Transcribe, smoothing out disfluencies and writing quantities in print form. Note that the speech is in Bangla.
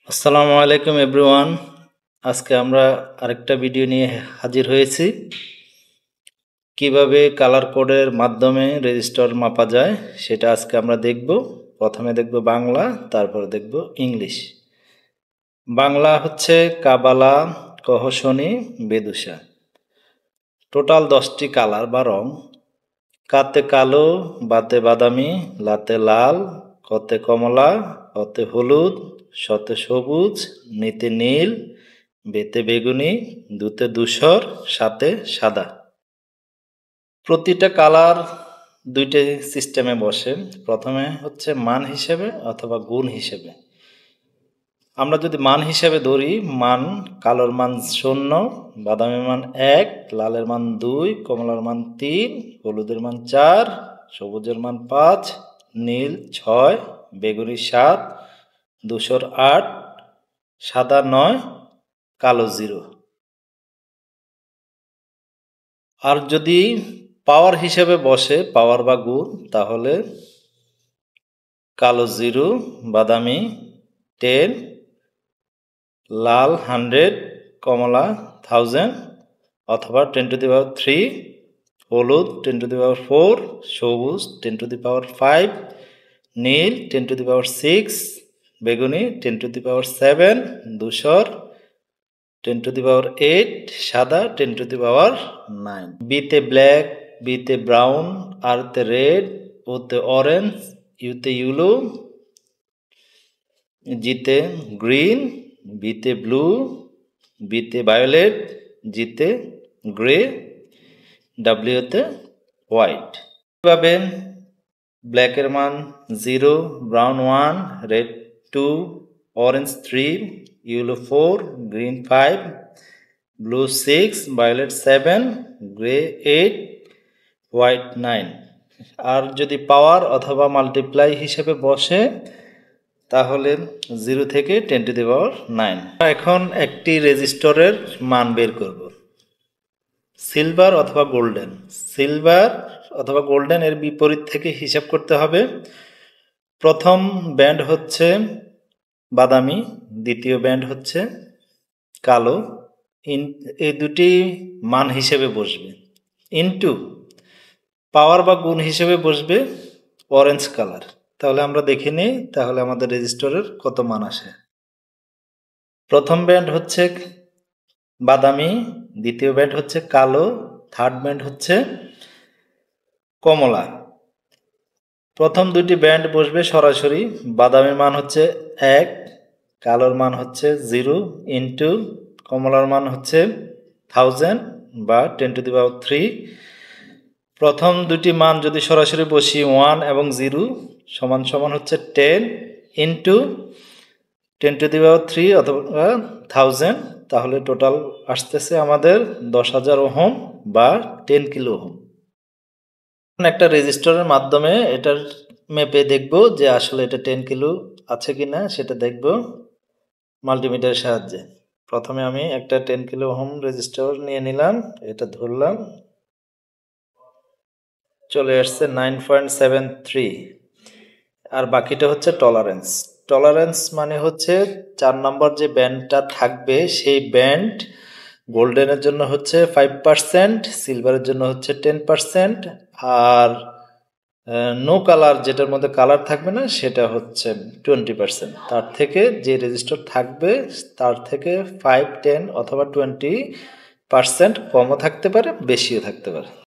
আসসালামু আলাইকুম এভরিওয়ান। আজকে আমরা আরেকটা ভিডিও নিয়ে হাজির হয়েছি। কিভাবে কালার কোডের মাধ্যমে রেজিস্টার মাপা যায় সেটা আজকে আমরা দেখব। প্রথমে দেখব বাংলা, তারপর দেখব ইংলিশ। বাংলা হচ্ছে কাবালা, কহসনি, বেদুসা। টোটাল 10টি কালার বা রং। কাতে কালো, বাতে বাদামি, লাতে লাল, কতে কমলা, অতে হলুদ, শতে সবুজ, নিতে নীল, বেতে বেগুনি, দুতে ধূসর, সাথে সাদা। প্রতিটা কালার দুইটা সিস্টেমে বসে। প্রথমে হচ্ছে মান হিসেবে অথবা গুণ হিসেবে। আমরা যদি মান হিসেবে ধরি, মান কালোর মান 0, বাদামের মান 1, লালের মান 2, কমলার মান 3, হলুদের মান 4, সবুজের মান 5, নীল 6, বেগুনি 7, ধূসর 8, সাদা 9, কালো 0। আর যদি পাওয়ার হিসেবে বসে, পাওয়ার বা গুণ, তাহলে কালো 0, বাদামি 10, লাল 100, কমলা 1000 অথবা 10 to the power 3, হলুদ 10 to the power 4, সবুজ 10 to the power 5, Neil 10 to the power 6, বেগুনি 10 to the power 7, ধূসর 10 to the power 8, সাদা 10 to the power 9। বিতে ব্ল্যাক, বিতে ব্রাউন, আরতে রেড, ওতে অরেঞ্জ, ইউতে ইয়েলো, জিতে গ্রিন, বিতে ব্লু, বিতে ভায়োলেট, জিতে গ্রে, ডাব্লিউতে হোয়াইট। এভাবে ব্ল্যাকের মান 0, brown 1, red 2, orange 3, yellow 4, green 5, blue 6, violet 7, grey 8, white 9। আর যদি পাওয়ার অথবা মাল্টিপ্লাই হিসেবে বসে, তাহলে 0 থেকে 10 to the power 9। এখন একটি রেজিস্টরের মান বের করব। সিলভার অথবা গোল্ডেন। সিলভার অথবা গোল্ডেন এর বিপরীত থেকে হিসাব করতে হবে। প্রথম ব্যান্ড হচ্ছে বাদামি, দ্বিতীয় ব্যান্ড হচ্ছে কালো। এই দুটি মান হিসেবে বসবে। ইনটু পাওয়ার বা গুণ হিসেবে বসবে অরেঞ্জ কালার। তাহলে আমরা দেখে নিই তাহলে আমাদের রেজিস্টরের কত মান আসে। প্রথম ব্যান্ড হচ্ছে বাদামি, দ্বিতীয় ব্যান্ড হচ্ছে কালো, থার্ড ব্যান্ড হচ্ছে কমলা। প্রথম দুটি ব্যান্ড বসবে সরাসরি। বাদামির মান হচ্ছে 1, কালোর মান হচ্ছে 0, ইন্টু কমলার মান হচ্ছে 1000 বা 10 to the power 3। প্রথম দুটি মান যদি সরাসরি বসি 1 এবং 0 সমান সমান হচ্ছে 10 ইন্টু 10 to the power 3 অথবা 1000, তাহলে টোটাল আসতেছে আমাদের 10,000 ওহম বা 10 কিলো ওহম। একটা রেজিস্টরের মাধ্যমে এটার মেপে দেখব যে আসলে এটা 10 কিলো আছে কিনা, সেটা দেখব মাল্টিমিটারের সাহায্যে। প্রথমে আমি একটা 10 কিলো ওহম রেজিস্টর নিয়ে নিলাম, এটা ধরলাম, চলে আসছে 9.73। আর বাকিটা হচ্ছে টলারেন্স। টলারেন্স মানে হচ্ছে 4 নম্বর যে ব্যান্ডটা থাকবে সেই ব্যান্ড গোল্ডেনের জন্য হচ্ছে 5%, সিলভারের জন্য হচ্ছে 10%, আর নো কালার যেটার মধ্যে কালার থাকবে না সেটা হচ্ছে 20%। তার থেকে যে রেজিস্টার থাকবে তার থেকে 5, 10 অথবা 20% কমও থাকতে পারে, বেশিও থাকতে পারে।